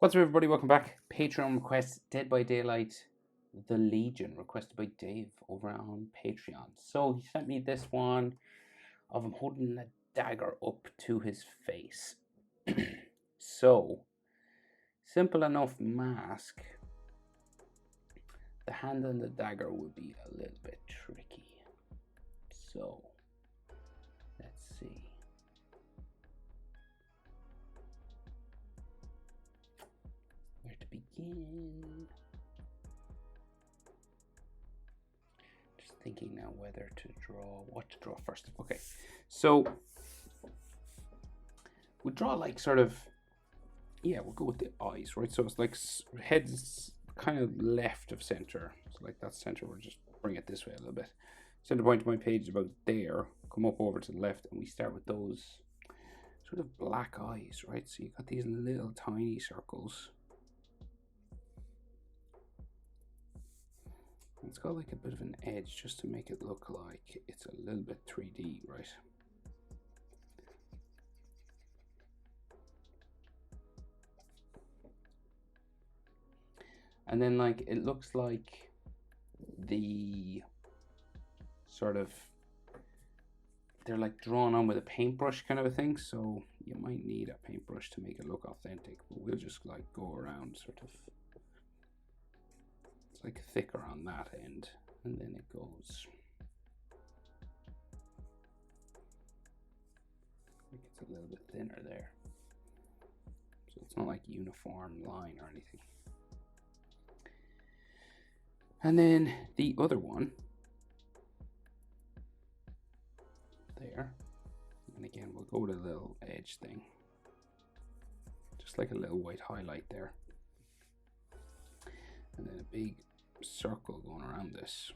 What's up, everybody? Welcome back. Patreon request Dead by Daylight, The Legion, requested by Dave over on Patreon. So he sent me this one of him holding a dagger up to his face. So, simple enough mask. The hand on the dagger would be a little bit tricky. So, let's see. Where to begin? Just thinking now whether to draw, what to draw first. Okay, so we draw like sort of, yeah, we'll go with the eyes, right? So it's like head's kind of left of center. So like that's center, we'll just bring it this way a little bit. Center point of my page is about there. Come up over to the left and we start with those sort of black eyes, right? So you got these little tiny circles. It's got like a bit of an edge just to make it look like it's a little bit 3D, right? And then like it looks like the sort of, they're like drawn on with a paintbrush kind of a thing, so you might need a paintbrush to make it look authentic, but we'll just like go around sort of, it's like thicker on that end, and then it goes like it's a little bit thinner there, so it's not like uniform line or anything. And then the other one there, and again we'll go with a little edge thing, just like a little white highlight there, and then a big circle going around this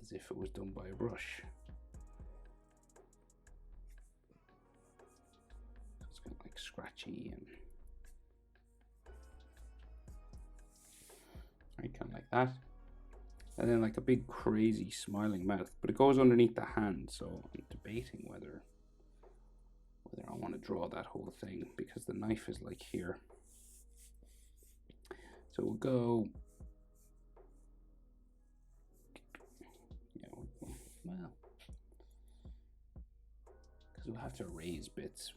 as if it was done by a brush. It's kind of like scratchy and right, kind of like that. And then like a big crazy smiling mouth, but it goes underneath the hand, so I'm debating whether I want to draw that whole thing, because the knife is like here. So we'll go, yeah, well, because we'll have to erase bits.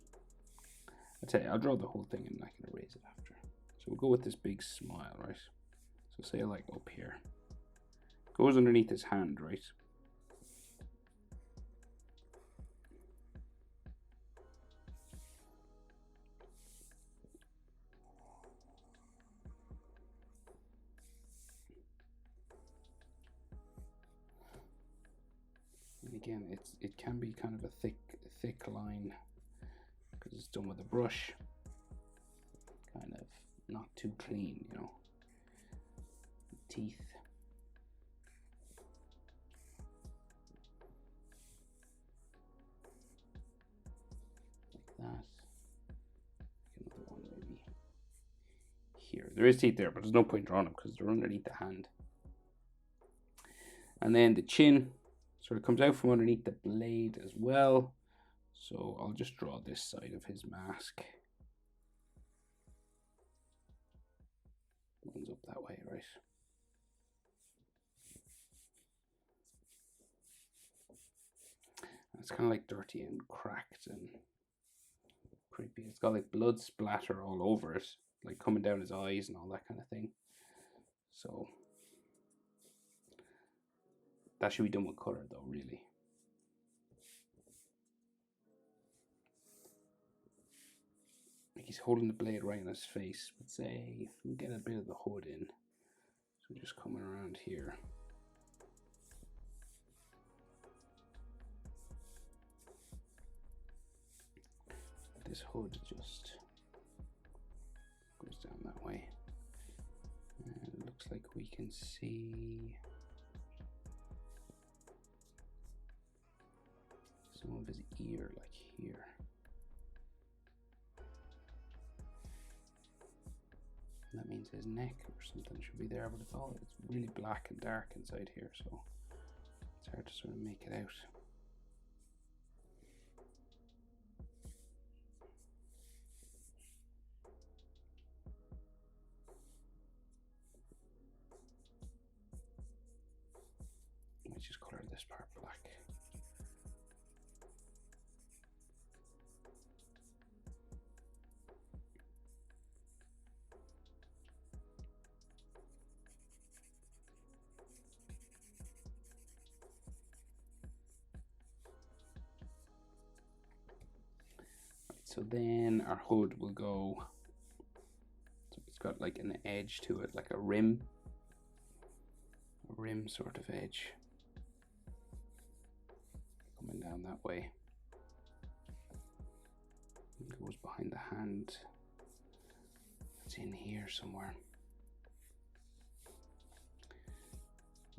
I'll tell you, I'll draw the whole thing and I can erase it after. So we'll go with this big smile, right? So say like up here. Goes underneath his hand, right? And again, it can be kind of a thick line because it's done with a brush. Kind of not too clean, you know. Teeth. Like that. Another one maybe here. There is teeth there, but there's no point drawing them because they're underneath the hand. And then the chin sort of comes out from underneath the blade as well. So I'll just draw this side of his mask. Runs up that way, right? It's kind of like dirty and cracked and creepy. It's got like blood splatter all over it, like coming down his eyes and all that kind of thing. So that should be done with color though, really. Like he's holding the blade right in his face. But say if we get a bit of the hood in, so we're just coming around here. This hood just goes down that way, and it looks like we can see some of his ear, like here. And that means his neck or something should be there, but it's really black and dark inside here, so it's hard to sort of make it out. just color this part black. So then our hood will go, so it's got like an edge to it, like a rim sort of edge coming down that way. It goes behind the hand. It's in here somewhere.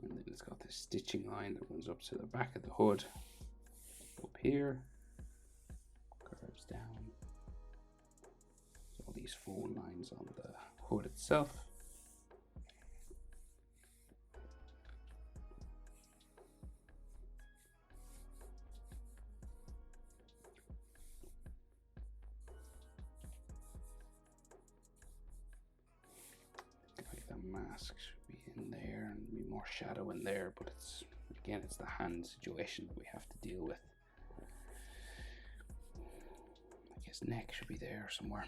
And then it's got this stitching line that runs up to the back of the hood, up here, curves down. So all these fold lines on the hood itself. Mask should be in there and be more shadow in there, but it's again, it's the hand situation that we have to deal with. I guess neck should be there somewhere.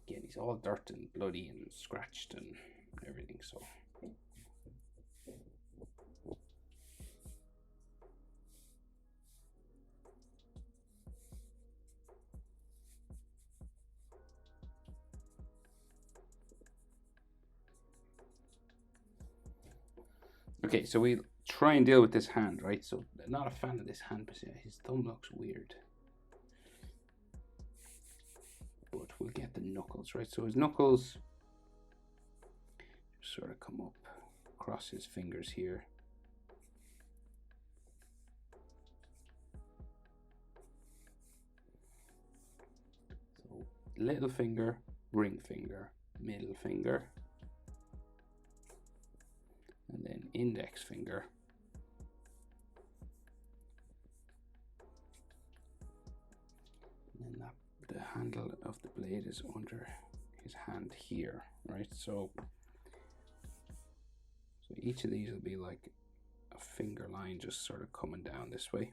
Again, he's all dirt and bloody and scratched and everything, so okay, so we try and deal with this hand, right? So not a fan of this hand, but his thumb looks weird. But we'll get the knuckles, right? So his knuckles just sort of come up across his fingers here. So little finger, ring finger, middle finger, and then index finger, and then the handle of the blade is under his hand here, right? So each of these will be like a finger line just sort of coming down this way.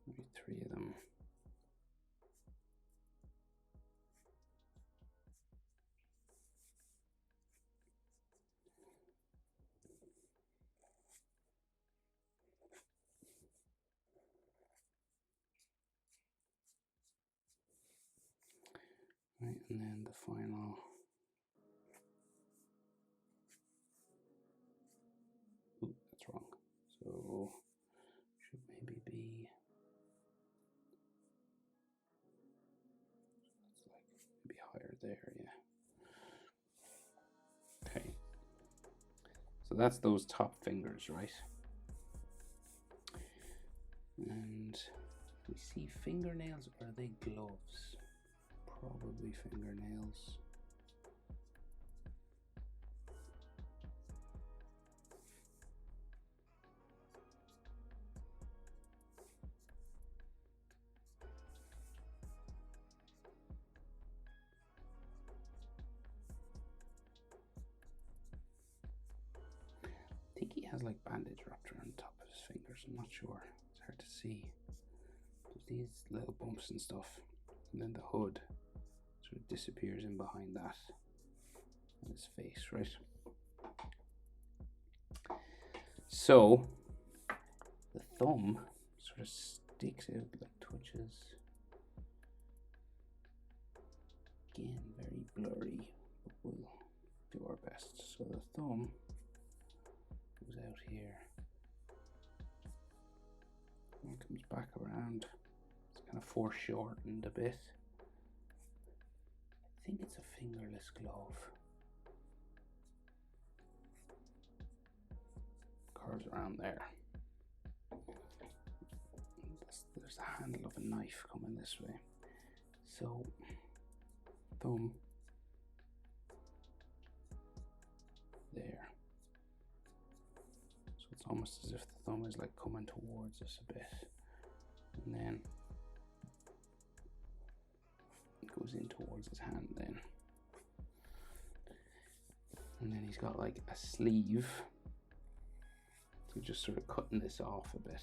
Maybe 3 of them. Right, and then the final. Ooh, that's wrong. So should maybe be. That's like maybe higher there, yeah. Okay. So that's those top fingers, right? And we see fingernails, or are they gloves? Probably fingernails. I think he has like bandage wrapped around the top of his fingers. I'm not sure. It's hard to see. There's these little bumps and stuff, and then the hood sort of disappears in behind that, and his face, right? So the thumb sort of sticks out, like twitches. Again, very blurry, but we'll do our best. So the thumb goes out here and comes back around. It's kind of foreshortened a bit. I think it's a fingerless glove. Curves around there. There's the handle of a knife coming this way. So thumb there. So it's almost as if the thumb is like coming towards us a bit, and then it goes in towards his hand then. And then he's got like a sleeve. So just sort of cutting this off a bit.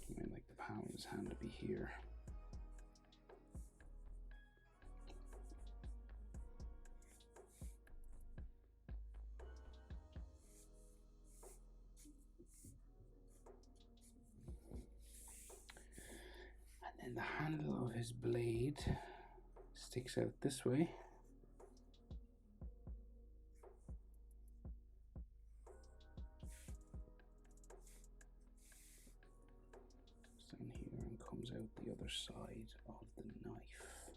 I mean, like the palm of his hand to be here. And the handle of his blade sticks out this way. Down here and comes out the other side of the knife.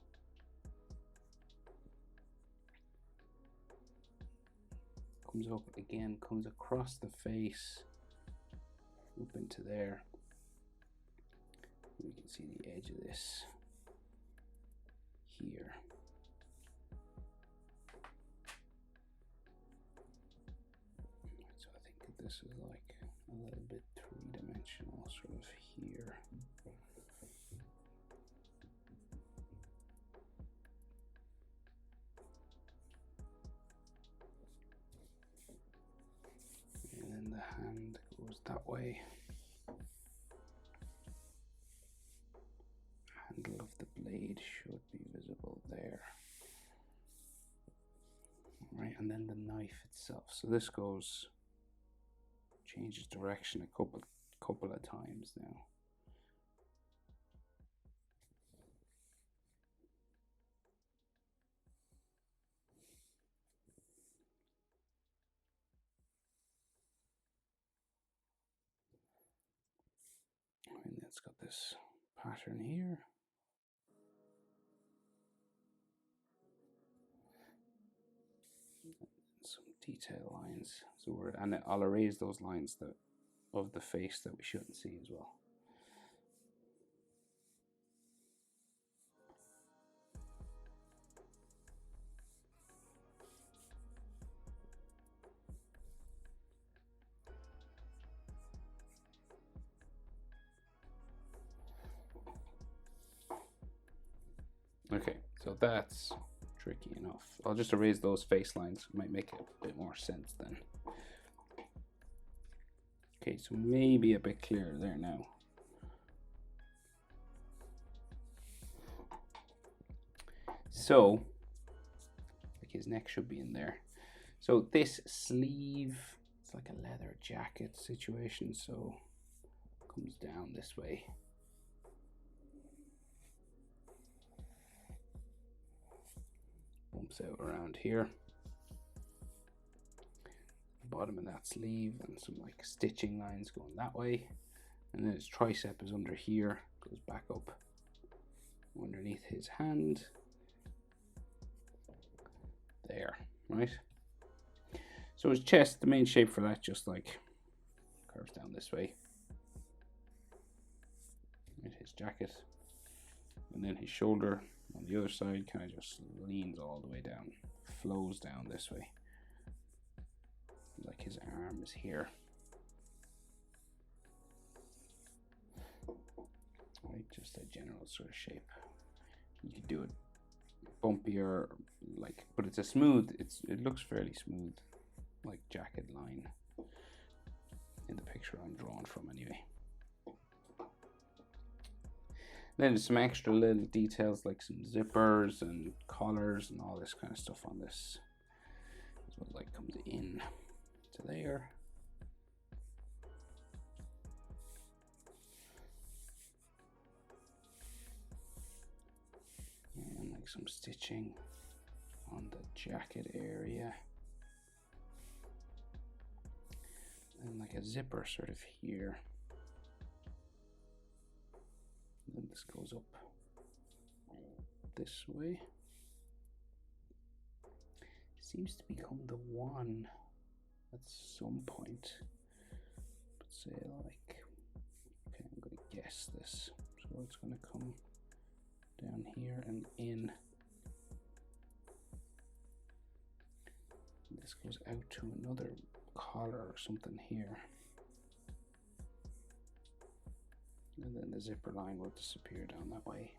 Comes up again, comes across the face, up into there. We can see the edge of this here. So I think that this is like a little bit three-dimensional, sort of here. And then the hand goes that way. Handle of the blade should be visible there. All right, and then the knife itself. So this goes, changes direction a couple of times now. And it's got this pattern here. Some detail lines. So and I'll erase those lines of the face that we shouldn't see as well. Okay, so that's tricky enough. I'll just erase those face lines. It might make a bit more sense then. Okay, so maybe a bit clearer there now. So, like his neck should be in there. So this sleeve, it's like a leather jacket situation, so it comes down this way. Bumps out around here. Bottom of that sleeve, and some like stitching lines going that way, and then his tricep is under here, goes back up underneath his hand there, right? So his chest, the main shape for that just like curves down this way, right? His jacket, and then his shoulder on the other side kind of just leans all the way down, flows down this way. Like his arm is here. Right, just a general sort of shape. You could do it bumpier, like, but it's a smooth, it looks fairly smooth, like jacket line in the picture I'm drawing from anyway. Then there's some extra little details like some zippers and collars and all this kind of stuff on this. That's what like comes in to there. And like some stitching on the jacket area. And like a zipper sort of here. And then this goes up this way. Seems to become the one at some point. But say like, okay, I'm going to guess this. So it's going to come down here and in. And this goes out to another collar or something here. And then the zipper line will disappear down that way.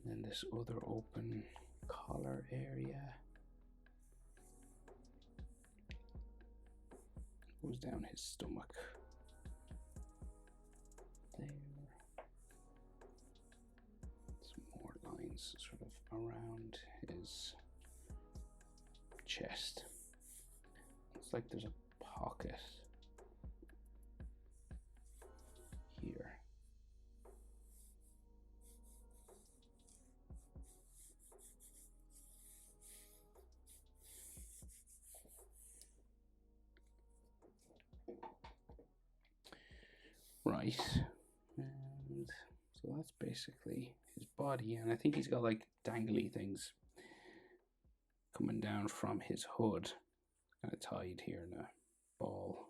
And then this other open collar area goes down his stomach. There. Some more lines sort of around his chest. It's like there's a pocket here. Right, and so that's basically his body, and I think he's got like dangly things coming down from his hood, kind of tied here in a ball.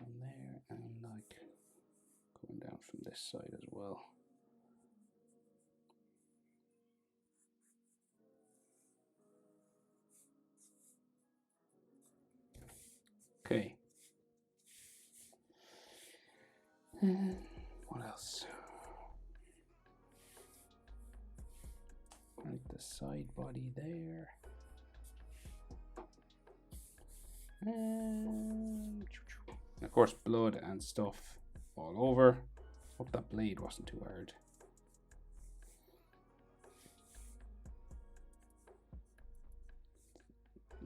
On there, and like coming down from this side as well. Okay. What else? Right, the side body there. And of course, blood and stuff all over. Hope that blade wasn't too hard.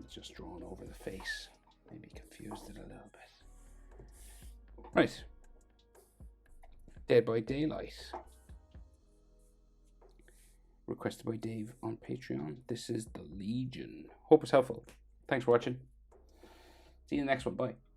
It's just drawn over the face. Maybe confused it a little bit. Right. Dead by Daylight. Requested by Dave on Patreon. This is the Legion. Hope it's helpful. Thanks for watching. See you in the next one. Bye.